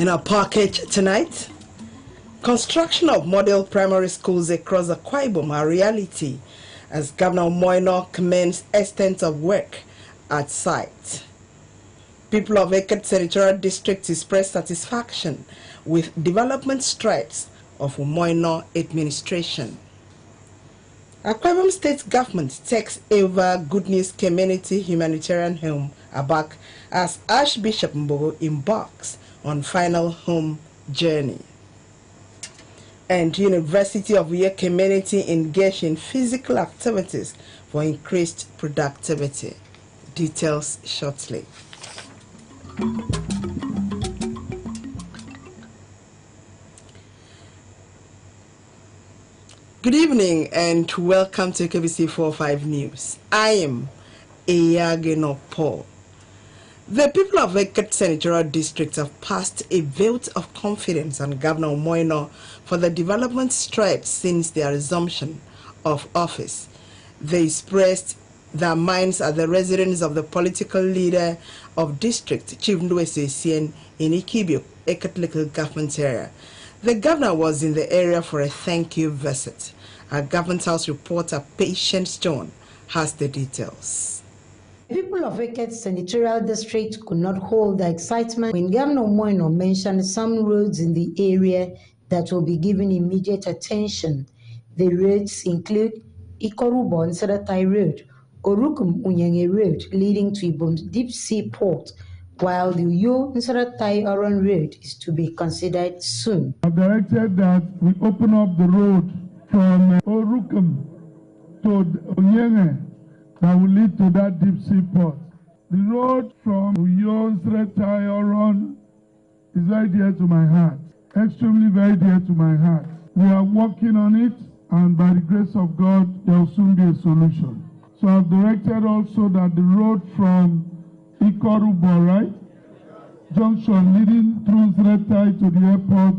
In our package tonight, construction of model primary schools across Akwa Ibom are reality as Governor Moino commends extent of work at site. People of Eket Senatorial District express satisfaction with development strides of Moino administration. Akwa Ibom State Government takes over Good News Community Humanitarian Home Abak as Archbishop Mbogo embarks on final home journey. And University of Uyo community engaged in physical activities for increased productivity. Details shortly. Good evening and welcome to KBC 45 News. I am Eyageno Paul. The people of Eket Senatorial District have passed a vote of confidence on Governor Moino for the development strides since their assumption of office. They expressed their minds at the residence of the political leader of district, Chief Ndwese Sien, in Ikibio, Eket local government area. The governor was in the area for a thank you visit. Our government house reporter, Patience John, has the details. People of Eket Senatorial District could not hold the excitement when Governor Moino mentioned some roads in the area that will be given immediate attention. The roads include Ikorubo Nsaratai Road, Orukum Unyenge Road leading to Ibom's Deep Sea Port, while the Uyo Nsaratai Oron Road is to be considered soon. I've directed that we open up the road from Orukum to Unyenge that will lead to that deep sea port. The road from Uyo Nsaratai Oron is very dear to my heart, extremely very dear to my heart. We are working on it, and by the grace of God, there will soon be a solution. So I've directed also that the road from Ikorubo, right, junction leading through Nsaratai to the airport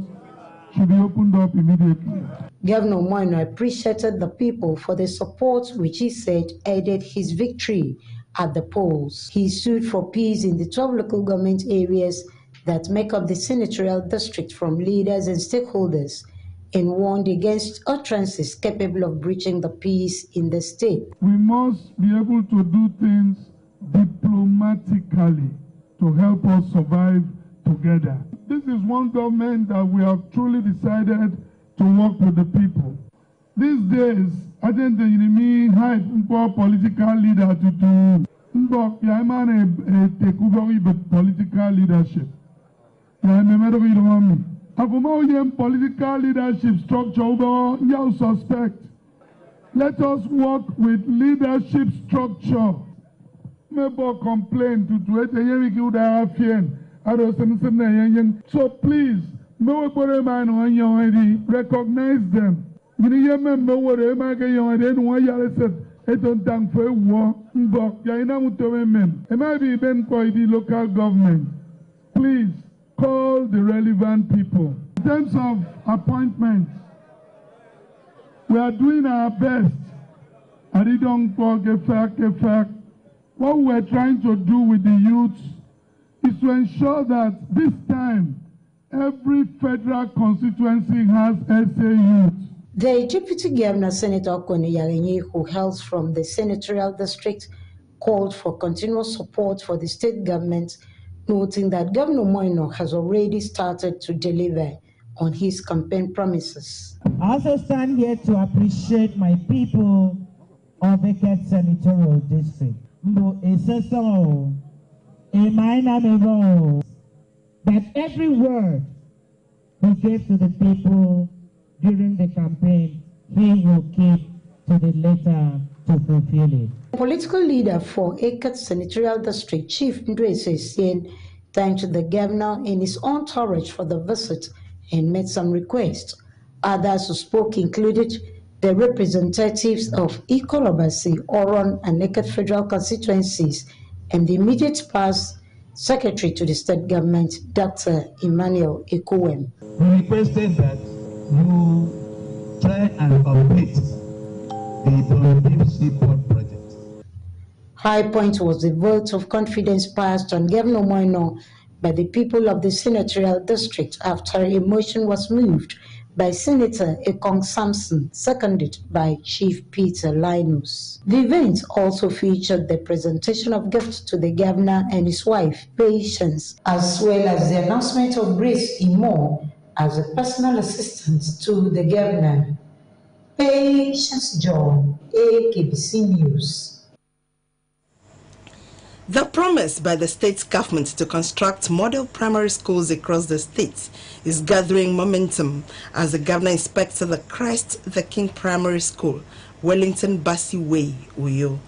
should be opened up immediately. Governor Moino appreciated the people for the support which he said aided his victory at the polls. He stood for peace in the 12 local government areas that make up the senatorial district from leaders and stakeholders and warned against utterances capable of breaching the peace in the state. We must be able to do things diplomatically to help us survive together. This is one government that we have truly decided to work with the people. These days, I think the enemy hype political leader to do. Take over political leadership. Political leadership structure, you suspect. Let us work with leadership structure. Maybe complain so please, recognize them. It might be even quite the local government. Please call the relevant people. In terms of appointments, we are doing our best. What we're trying to do with the youth is to ensure that this time every federal constituency has SA youth. The Deputy Governor, Senator Okoni Yarenyi, who hails from the senatorial district, called for continuous support for the state government, noting that Governor Moino has already started to deliver on his campaign promises. I also stand here to appreciate my people of Eket Senatorial District. That every word he gave to the people during the campaign, he will keep to the letter to fulfill it. Political leader for Eket Senatorial District, Chief Ndwese Sien, thanked the governor and his entourage for the visit and made some requests. Others who spoke included the representatives of Ikolobasi, Oron, and Eket federal constituencies, and the immediate past Secretary to the State Government, Dr. Emmanuel Ekowem. We requested that you try and complete the Deep Sea Port project. High point was the vote of confidence passed on Governor Moino by the people of the senatorial district after a motion was moved by Senator Ekong Samson, seconded by Chief Peter Linus. The event also featured the presentation of gifts to the governor and his wife, Patience, as well as the announcement of Grace Imo as a personal assistant to the governor. Patience John, AKBC News. The promise by the state government to construct model primary schools across the state is gathering momentum as the governor inspected the Christ the King Primary School, Wellington Bassey Way, Uyo.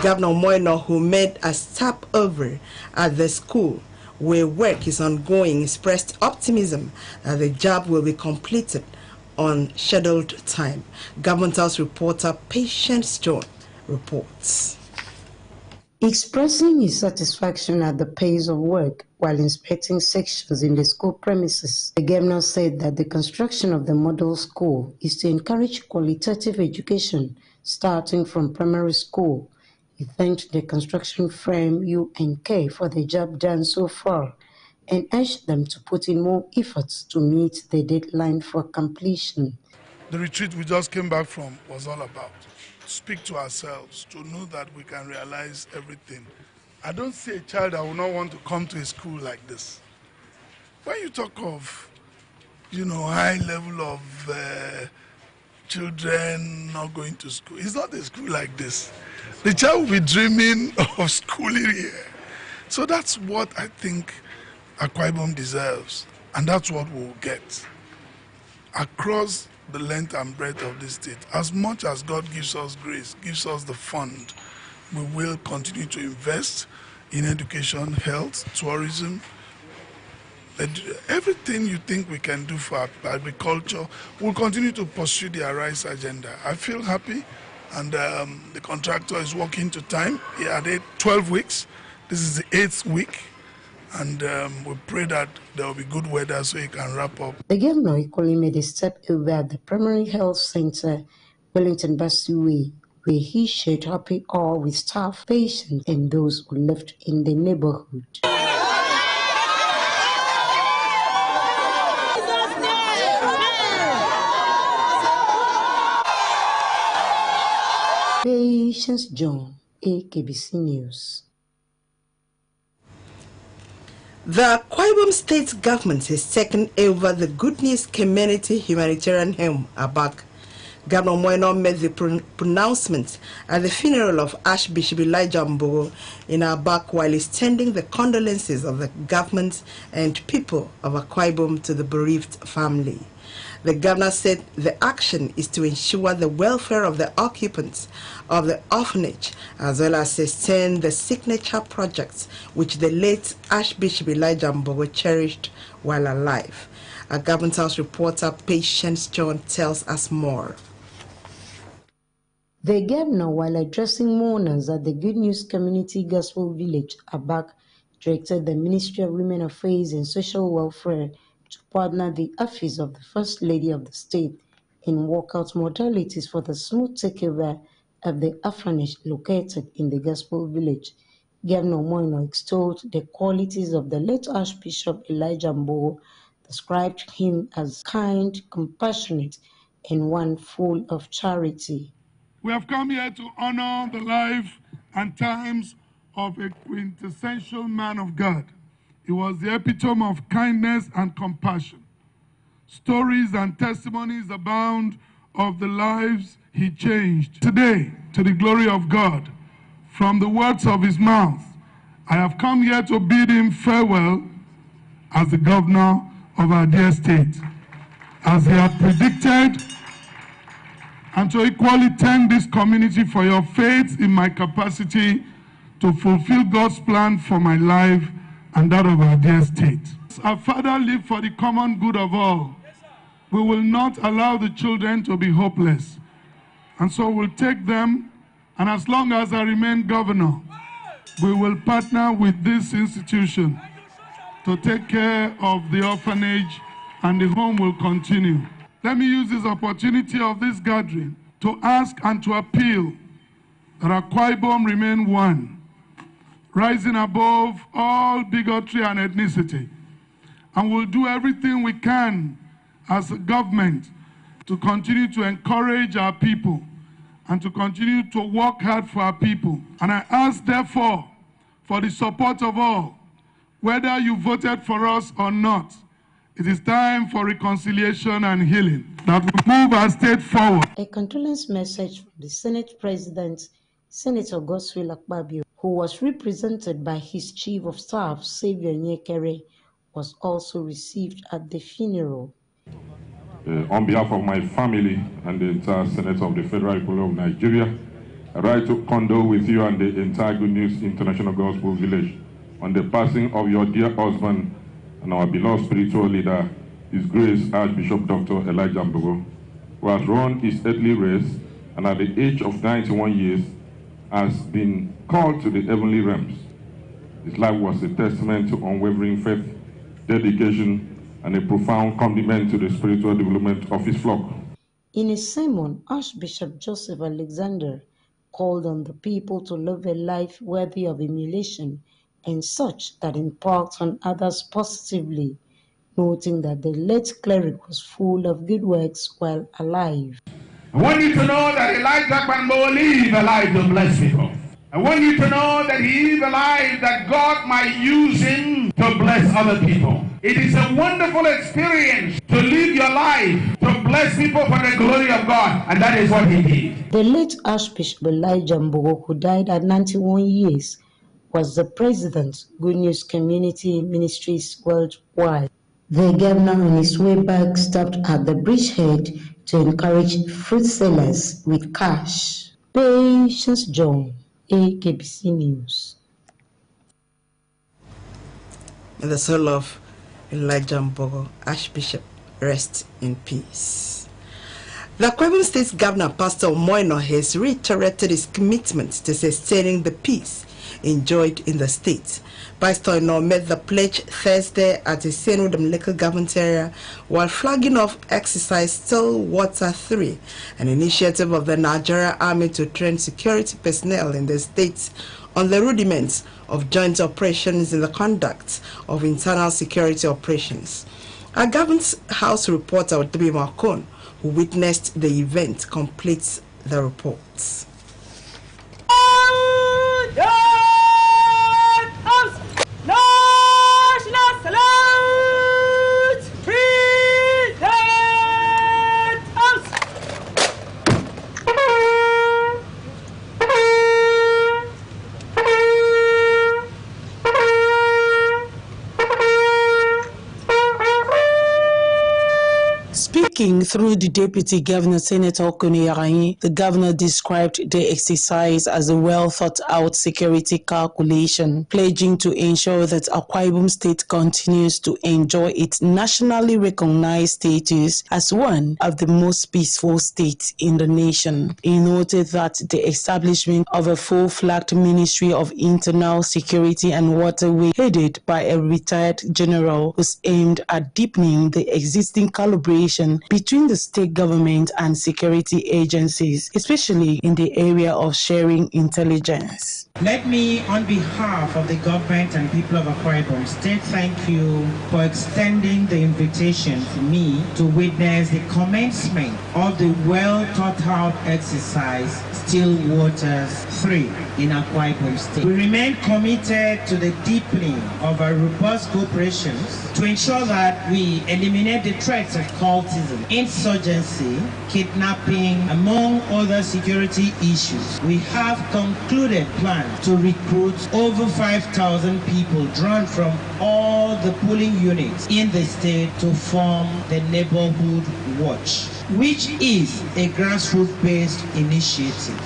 Governor Moino, who made a stopover at the school where work is ongoing, expressed optimism that the job will be completed on scheduled time. Government House reporter Patience John reports. Expressing his satisfaction at the pace of work while inspecting sections in the school premises, the governor said that the construction of the model school is to encourage qualitative education starting from primary school. He thanked the construction firm UNK for the job done so far and urged them to put in more efforts to meet the deadline for completion. The retreat we just came back from was all about speak to ourselves, to know that we can realize everything. I don't see a child that will not want to come to a school like this. When you talk of, high level of children not going to school, it's not a school like this. The child will be dreaming of schooling here. So that's what I think Akwa Ibom deserves, and that's what we'll get. Across the length and breadth of this state, as much as God gives us grace, gives us the fund, we will continue to invest in education, health, tourism, everything you think we can do for agriculture. We'll continue to pursue the Arise agenda. I feel happy, and the contractor is working to time. He had 12 weeks. This is the 8th week. And we pray that there will be good weather so he can wrap up. The governor equally made a step over at the Primary Health Center, Wellington Bassey Way, where he shared happy hour with staff, patients, and those who lived in the neighborhood. Patience John, AKBC News. The Akwa Ibom state government has taken over the Good News Community Humanitarian Home, Abak. Governor Moino made the pronouncement at the funeral of Archbishop Elijah Mbogo in Abak while extending the condolences of the government and people of Akwa Ibom to the bereaved family. The governor said the action is to ensure the welfare of the occupants of the orphanage, as well as sustain the signature projects which the late Archbishop Elijah Mbogo cherished while alive. A Government House reporter, Patience John, tells us more. The governor, while addressing mourners at the Good News Community Gospel Village, Abak, directed the Ministry of Women Affairs and Social Welfare to partner the office of the First Lady of the State in workout modalities for the smooth takeover of the orphanage located in the Gospel Village. Governor Moino extolled the qualities of the late Archbishop Elijah Mbogo, described him as kind, compassionate, and one full of charity. We have come here to honor the life and times of a quintessential man of God. He was the epitome of kindness and compassion. Stories and testimonies abound of the lives he changed. Today, to the glory of God, from the words of his mouth, I have come here to bid him farewell as the governor of our dear state, as he had predicted, and to equally thank this community for your faith in my capacity to fulfill God's plan for my life and that of our dear state. Our Father lived for the common good of all. We will not allow the children to be hopeless. And so we'll take them, and as long as I remain governor, we will partner with this institution to take care of the orphanage, and the home will continue. Let me use this opportunity of this gathering to ask and to appeal that Akwa Ibom remain one, rising above all bigotry and ethnicity. And we'll do everything we can as a government to continue to encourage our people and to continue to work hard for our people. And I ask, therefore, for the support of all, whether you voted for us or not. It is time for reconciliation and healing that will move our state forward. A condolence message from the Senate President, Senator Godswill Akpabio, who was represented by his Chief of Staff, Xavier Nyekere, was also received at the funeral. On behalf of my family and the entire Senate of the Federal Republic of Nigeria, I write to condole with you and the entire Good News International Gospel Village on the passing of your dear husband and our beloved spiritual leader, His Grace Archbishop Dr. Elijah Mbogo, who has run his earthly race and at the age of 91 years has been called to the heavenly realms. His life was a testament to unwavering faith, dedication, and a profound commitment to the spiritual development of his flock. In a sermon, Archbishop Joseph Alexander called on the people to live a life worthy of emulation and such that impacts on others positively, noting that the late cleric was full of good works while alive. I want you to know that Elijah Mbogo lived a life to bless people. I want you to know that he lived a life that God might use him to bless other people. It is a wonderful experience to live your life to bless people for the glory of God, and that is what he did. The late Archbishop Elijah Mbogo, who died at 91 years, was the president, Good News Community Ministries Worldwide. The governor on his way back stopped at the bridgehead to encourage fruit sellers with cash. Patience John, AKBC News. May the soul of Elijah Mbogo, Archbishop, rest in peace. The Akwa Ibom State Governor, Pastor Moino, has reiterated his commitment to sustaining the peace enjoyed in the state. Pastor Moino made the pledge Thursday at the Senudam local government area while flagging off exercise Stillwater 3, an initiative of the Nigeria Army to train security personnel in the state on the rudiments of joint operations in the conduct of internal security operations. Our Government House reporter, Odebi Makon, who witnessed the event, completes the reports. Speaking through the Deputy Governor, Senator Okoni Yarayi, the governor described the exercise as a well-thought-out security calculation, pledging to ensure that Akwa Ibom State continues to enjoy its nationally recognized status as one of the most peaceful states in the nation. He noted that the establishment of a full-flagged Ministry of Internal Security and Waterway, headed by a retired general, was aimed at deepening the existing collaboration between the state government and security agencies, especially in the area of sharing intelligence. Let me, on behalf of the government and people of Akwa Ibom State, thank you for extending the invitation for me to witness the commencement of the well-thought-out exercise Stillwater 3 in Akwa Ibom State. We remain committed to the deepening of our robust cooperations to ensure that we eliminate the threats of cultism, insurgency, kidnapping, among other security issues. We have concluded plans to recruit over 5,000 people drawn from all the polling units in the state to form the Neighborhood Watch, which is a grassroots-based initiative.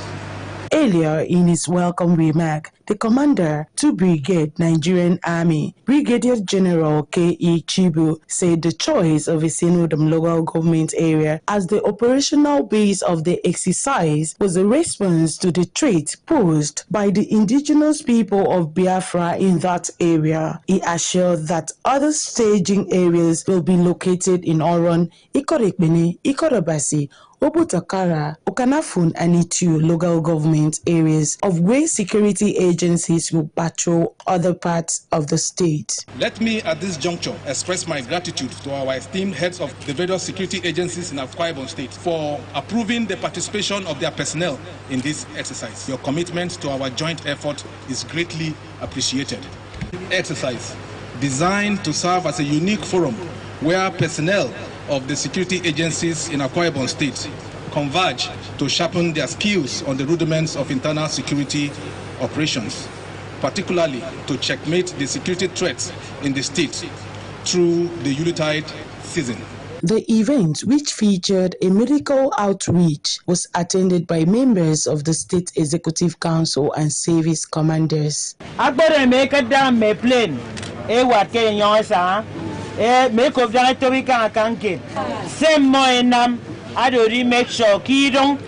Earlier in his welcome remark, the commander to Brigade Nigerian Army, Brigadier General K.E. Chibu, said the choice of Senudam local government area as the operational base of the exercise was a response to the threat posed by the indigenous people of Biafra in that area. He assured that other staging areas will be located in Oron, Ikorekbene, Ikorobasi, Obutakara, Okanafun, and Itu local government areas of where security agencies will patrol other parts of the state. Let me at this juncture express my gratitude to our esteemed heads of the various security agencies in Akwa Ibom State for approving the participation of their personnel in this exercise. Your commitment to our joint effort is greatly appreciated. Exercise designed to serve as a unique forum where personnel of the security agencies in Akwa Ibom State converge to sharpen their skills on the rudiments of internal security operations, particularly to checkmate the security threats in the state through the Yuletide season. The event, which featured a medical outreach, was attended by members of the State Executive Council and service commanders. Make a damn me plane. What can you say? Make of that to be can't. Same more nam. I do make sure kidong.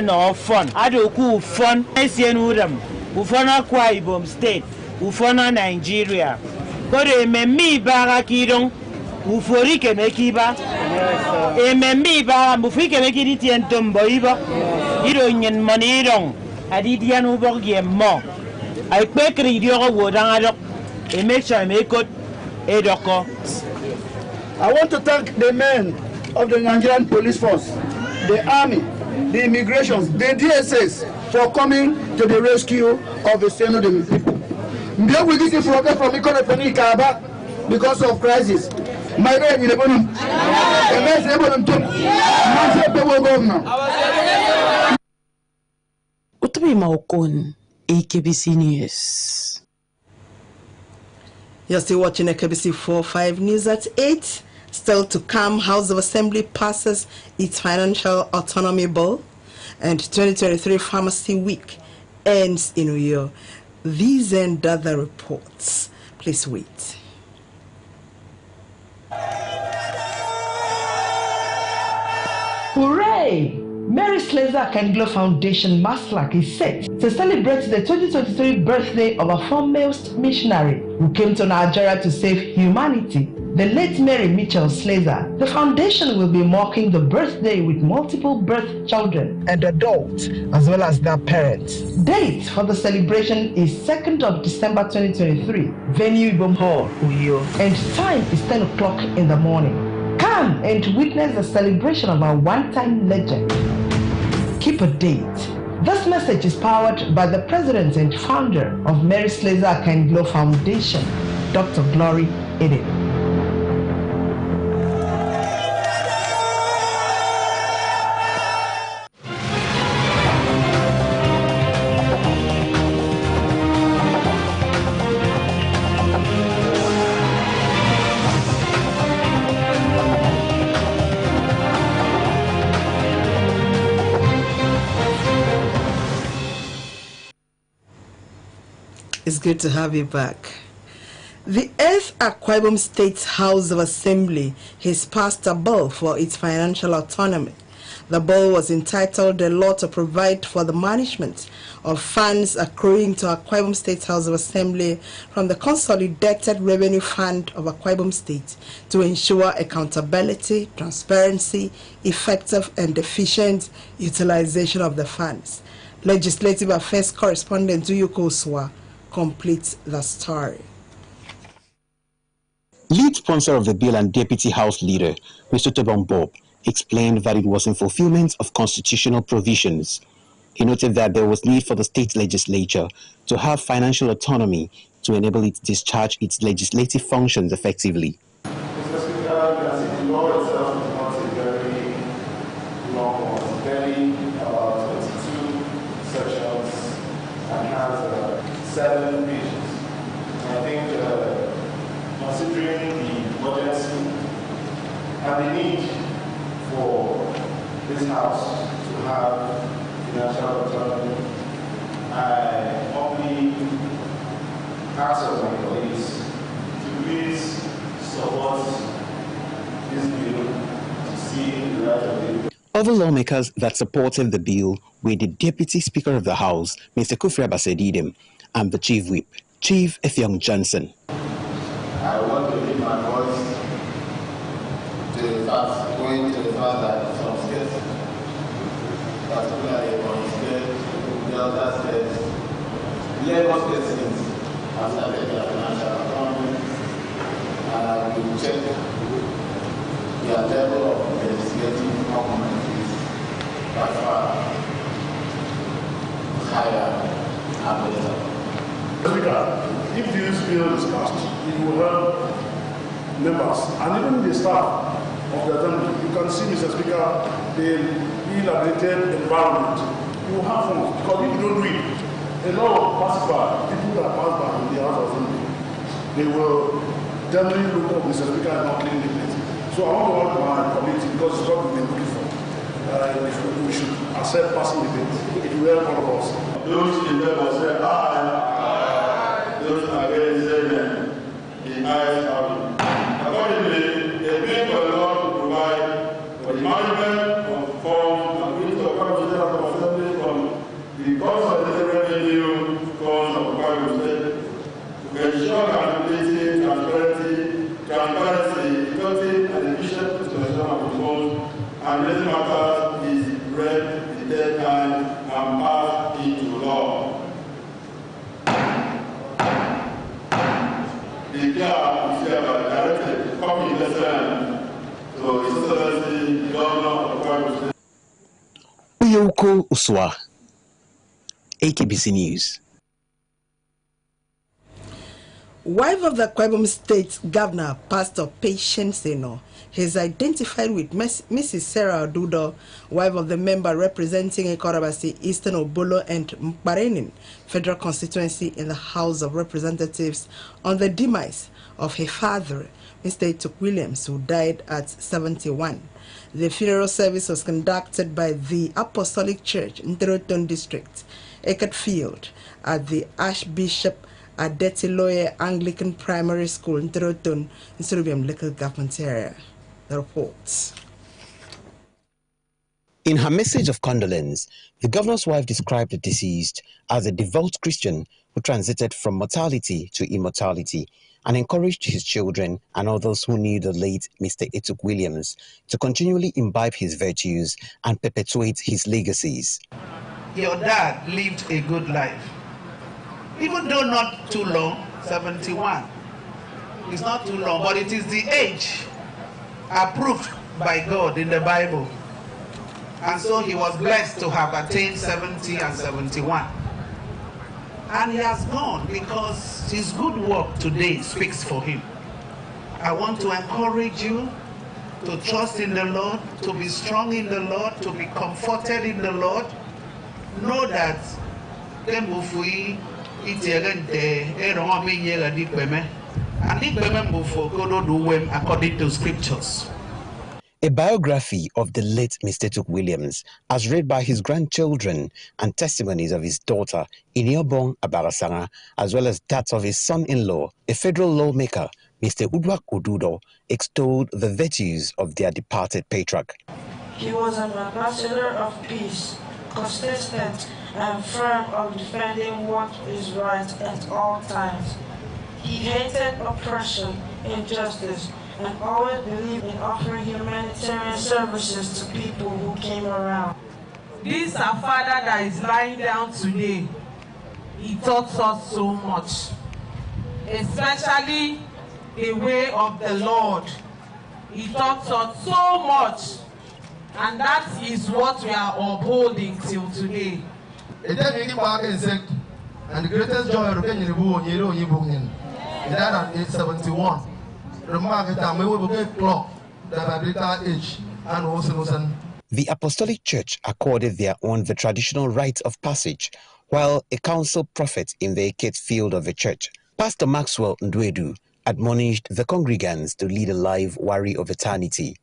No fun. I do cool fun. I see them. Ufana Akwa Ibom State. Ufana Nigeria. Go to me barakidong. Uforike mekiba. Me ba mufike mekidi tientom boiba. Ido nyen monirong. Adidian uborgie mo. I quick read your word and make sure I make it. I want to thank the men of the Nigerian police force, the army, the immigration, the DSS for coming to the rescue of the Senodemi people. We get it from because of crisis. My God, Utbi Maokon, AKBC News. You're still watching AKBC 45 News at 8. Still to come, House of Assembly passes its Financial Autonomy Bill, and 2023 Pharmacy Week ends in Uyo. These and other reports. Please wait. Hooray! Mary Slessor Akenglo Foundation Maslak is set to celebrate the 2023 birthday of a foremost missionary who came to Nigeria to save humanity, the late Mary Mitchell Slessor. The foundation will be marking the birthday with multiple birth children and adults, as well as their parents. Date for the celebration is 2nd of December 2023, venue Ibom Hall, Uyo, and time is 10 o'clock in the morning. Come and witness the celebration of our one-time legend. Keep a date. This message is powered by the president and founder of Mary Slessor Akenglo Foundation, Dr. Glory Eden. It's good to have you back. The 8th Akwa Ibom State House of Assembly has passed a bill for its financial autonomy. The bill was entitled "A Law to Provide for the Management of Funds Accruing to Akwa Ibom State House of Assembly from the Consolidated Revenue Fund of Akwa Ibom State to ensure accountability, transparency, effective and efficient utilization of the funds." Legislative Affairs correspondent Uyuko Swa completes the story. Lead sponsor of the bill and Deputy House Leader, Mr. Tobon Bob, explained that it was in fulfillment of constitutional provisions. He noted that there was need for the state legislature to have financial autonomy to enable it to discharge its legislative functions effectively. Mr. Speaker, the law itself is not a very long one. It's barely about 22 sections and has 7 pages. I think considering the urgency and the need for this House to have financial autonomy, I only ask of my colleagues to please support this bill to see the light of the. Other lawmakers that supported the bill were the Deputy Speaker of the House, Mr. Kufri Abasedidem, and the Chief Whip, Chief Effiong Johnson. I want to leave my voice to the fact, going to the fact that some states Lagos residents have started their financial accountment and we check their level of investigative competencies by far higher and better. If this bill is passed, it will help members and even the staff of the assembly. You can see, Mr. Speaker, the rehabilitated environment. You will have funds because if you don't do it, a lot of pacifier, people that pass by in the House of Assembly, they will generally look up Mr. Speaker and not clean the place. So I want to work with my committee because it's what we've been looking for. We should accept passing the bill. It will help all of us. Those in favor say aye. Those against say nay. The ayes have it. Accordingly, a bill for the law to provide for the management of funds and use of capital of assembly from the consolidated revenue funds of Bible State to ensure accountability, transparency, effective and efficient utilization of the funds and related matters is read the third time and passed into law. The care is hereby directed copy the same to His Excellency Governor of Bible State. Uyoko Uswa, AKBC News. Wife of the Akwa Ibom State Governor, Pastor Patience Eno, is identified with Mrs. Sarah Odudo, wife of the member representing Ekorabasi, Eastern Obolo and Mkparenin Federal Constituency in the House of Representatives, on the demise of her father, Mr. Etuk Williams, who died at 71. The funeral service was conducted by the Apostolic Church in Teroton District, Eket Field, at the Archbishop Adetiloye Anglican Primary School in Teroton, in Surubiam Local Government Area. The reports. In her message of condolence, the governor's wife described the deceased as a devout Christian who transited from mortality to immortality and encouraged his children and others who knew the late Mr. Etuk Williams to continually imbibe his virtues and perpetuate his legacies. Your dad lived a good life. Even though not too long, 71. It's not too long, but it is the age approved by God in the Bible. And so he was blessed to have attained 70 and 71. And he has gone because his good work today speaks for him. I want to encourage you to trust in the Lord, to be strong in the Lord, to be comforted in the Lord. Know that according to scriptures. A biography of the late Mr. Etuk Williams, as read by his grandchildren, and testimonies of his daughter, Iniobong Abarasanga, as well as that of his son-in-law, a federal lawmaker, Mr. Udwak Odudo, extolled the virtues of their departed patriarch. He was an ambassador of peace, consistent and firm of defending what is right at all times. He hated oppression, injustice, and always believed in offering humanitarian services to people who came around. This our father that is lying down today, he taught us so much, especially the way of the Lord. He taught us so much, and that is what we are upholding till today. And the greatest joy of the he died at age 71. Remark that we will get clock the biblical age and also. The Apostolic Church accorded their own the traditional rites of passage, while a council prophet in the Eket field of the church, Pastor Maxwell Ndwedu, admonished the congregants to lead a life worthy of eternity.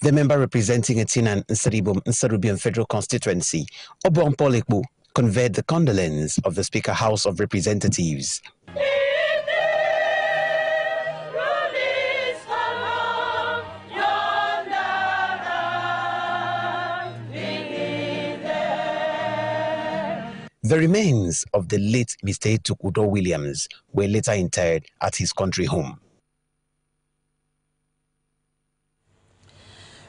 The member representing Etinan Nsarubian Federal Constituency, Obon Polekbu, conveyed the condolence of the Speaker House of Representatives. The remains of the late Mr. Tukudo Williams were later interred at his country home.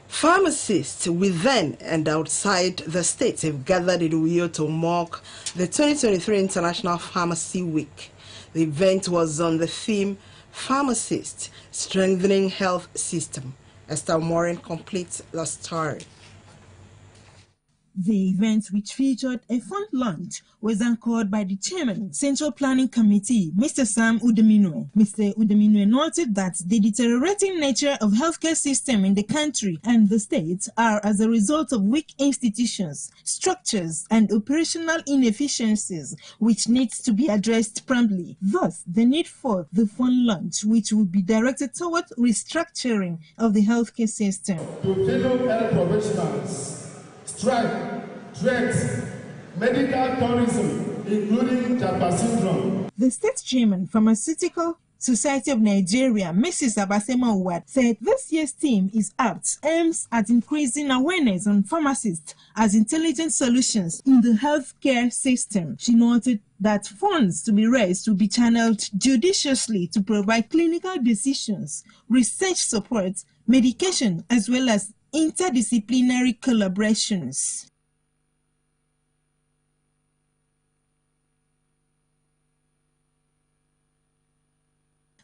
Pharmacists within and outside the state have gathered in Uyo to mark the 2023 International Pharmacy Week. The event was on the theme Pharmacists Strengthening Health System. Esther Morin completes the story. The event, which featured a fun lunch, was anchored by the chairman, Central Planning Committee, Mr. Sam Udeminwe. Mr. Udeminwe noted that the deteriorating nature of healthcare system in the country and the state are as a result of weak institutions, structures, and operational inefficiencies, which needs to be addressed promptly. Thus, the need for the fun lunch, which will be directed toward restructuring of the healthcare system. To develop health professionals, strike, threats, medical tourism, including Japa syndrome. The state chairman, Pharmaceutical Society of Nigeria, Mrs. Abasema Uwad, said this year's theme is apt, aims at increasing awareness on pharmacists as intelligent solutions in the healthcare system. She noted that funds to be raised will be channeled judiciously to provide clinical decisions, research support, medication, as well as interdisciplinary collaborations.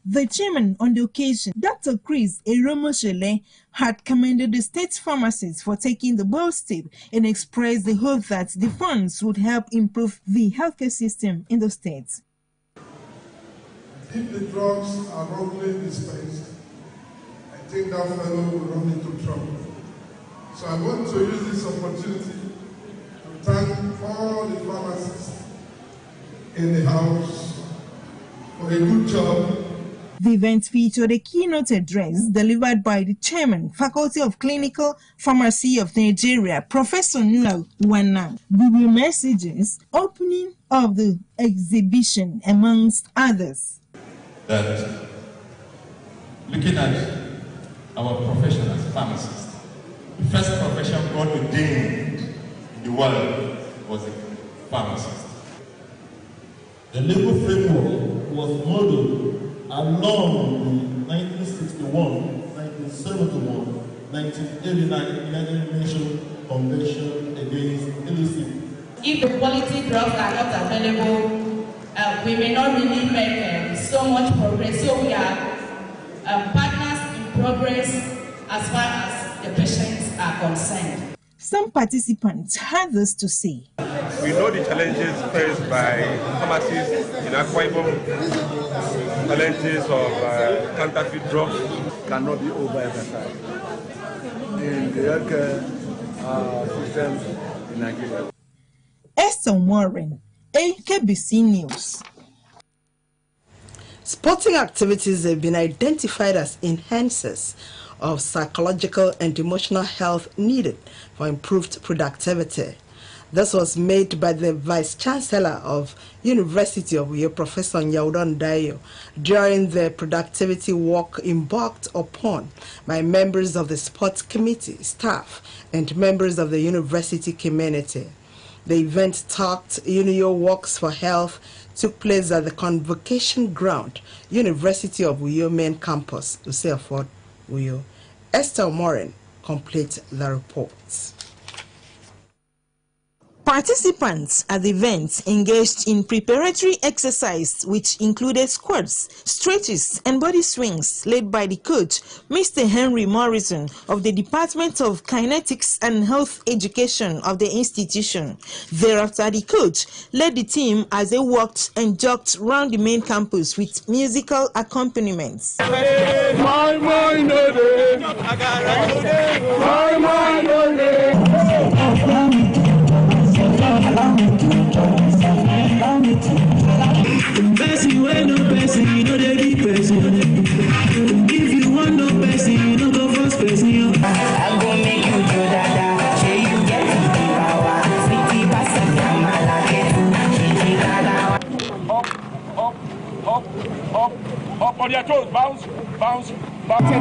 The chairman on the occasion, Dr. Chris Eromoshele, had commended the state pharmacists for taking the bold step and expressed the hope that the funds would help improve the healthcare system in the state. If the drugs are wrongly dispensed, I think that fellow will run into trouble. So I want to use this opportunity to thank all the pharmacists in the house for a good job. The event featured a keynote address delivered by the chairman, Faculty of Clinical Pharmacy of Nigeria, Professor Nula Wana. There were messages, opening of the exhibition, amongst others. That looking at our profession as pharmacists, the first profession God ordained in the world was a pharmacist. The legal framework was modeled along the 1961, 1971, 1989 United Nations Convention against illicit. If the quality drugs are not available, we may not really make so much progress. So we are partners in progress as far as the patients are concerned. Some participants had this to say. We know the challenges faced by pharmacists in Akwa Ibom, challenges of counterfeit drugs cannot be overemphasized in the healthcare systems in Nigeria. Esther Warren, AKBC News. Sporting activities have been identified as enhancers of psychological and emotional health needed for improved productivity. This was made by the Vice Chancellor of University of Uyo, Professor Nyaudon Dayo, during the productivity walk embarked upon by members of the sports committee, staff, and members of the university community. The event tagged Uyo Walks for Health took place at the Convocation Ground, University of Uyo Main Campus, Useaford, Uyo. Esther Morin completes the report. Participants at the event engaged in preparatory exercise which included squats, stretches, and body swings led by the coach, Mr. Henry Morrison of the Department of Kinetics and Health Education of the institution. Thereafter, the coach led the team as they walked and jogged around the main campus with musical accompaniments. Person, when no person, you know they be person. If you want no person, you know go first person. I'm gonna make you do that. Say you get the power. Sweetie pasta, up on your toes, bounce, bounce, bounce.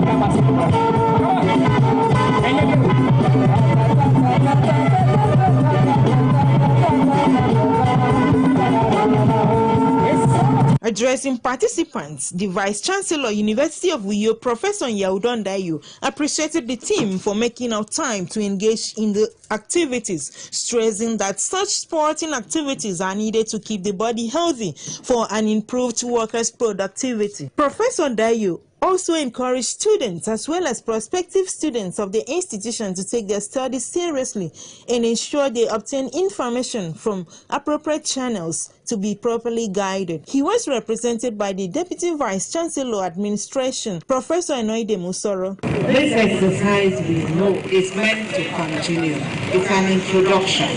Addressing participants, the Vice-Chancellor, University of Uyo, Professor Yaudon Dayo, appreciated the team for making out time to engage in the activities, stressing that such sporting activities are needed to keep the body healthy for an improved workers' productivity. Professor Dayo also encouraged students as well as prospective students of the institution to take their studies seriously and ensure they obtain information from appropriate channels to be properly guided. He was represented by the Deputy Vice-Chancellor Administration, Professor Enoide Musoro. This exercise, we know, is meant to continue. It's an introduction.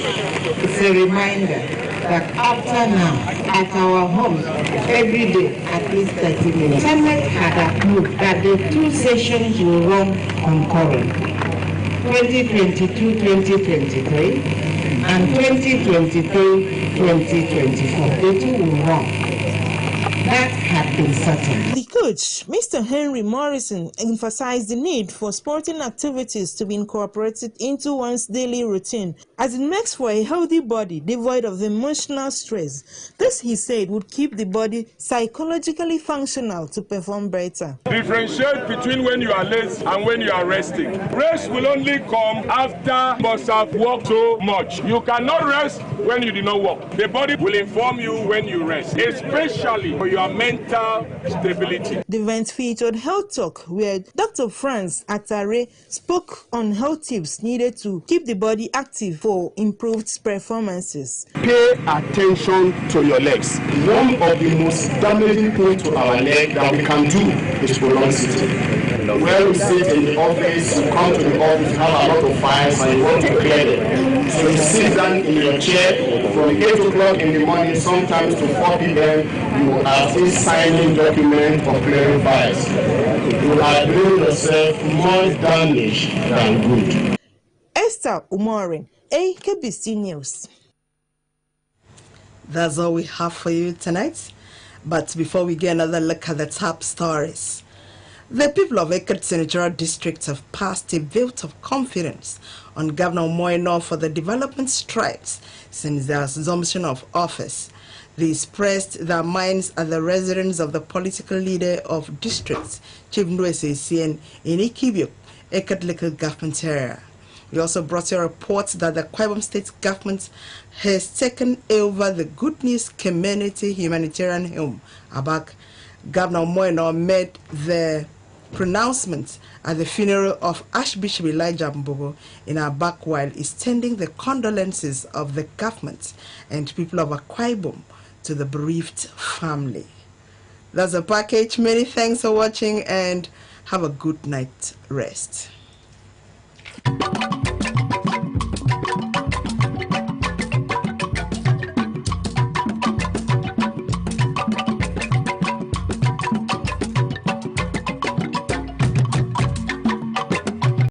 It's a reminder that after now, at our homes, every day, at least 30 minutes, Senate had approved that the two sessions will run concurrent. 2022-2023 and 2023-2024. The two will run. That had been certain. The coach, Mr. Henry Morrison, emphasized the need for sporting activities to be incorporated into one's daily routine, as it makes for a healthy body devoid of emotional stress. This, he said, would keep the body psychologically functional to perform better. Differentiate between when you are lazy and when you are resting. Rest will only come after you must have worked so much. You cannot rest when you do not work. The body will inform you when you rest, especially for your mental stability. The event featured Health Talk, where Dr. Franz Atare spoke on health tips needed to keep the body active for improved performances. Pay attention to your legs. One of the most damaging things to our leg that we can do is prolonged sitting. Where we sit in the office, you come to the office, you have a lot of files, and you want to clear them. So you sit down in your chair from 8 o'clock in the morning, sometimes to 4 p.m., you are still signing documents or clearing files. You are doing yourself more damage than good. Esther Umorin, KBC News. That's all we have for you tonight. But before we get another look at the top stories, the people of Ekert Senatorial District have passed a vote of confidence on Governor Moino for the development strides since their assumption of office. They expressed their minds at the residence of the political leader of districts, Chief Ndwese Sien, in Ikibio, Ekert local government area. We also brought you a report that the Akwa Ibom State government has taken over the Good News Community Humanitarian Home. Abak, Governor Moino made the pronouncement at the funeral of Archbishop Elijah Mbogo in Abak while extending the condolences of the government and people of Akwa Ibom to the bereaved family. That's a package. Many thanks for watching and have a good night rest.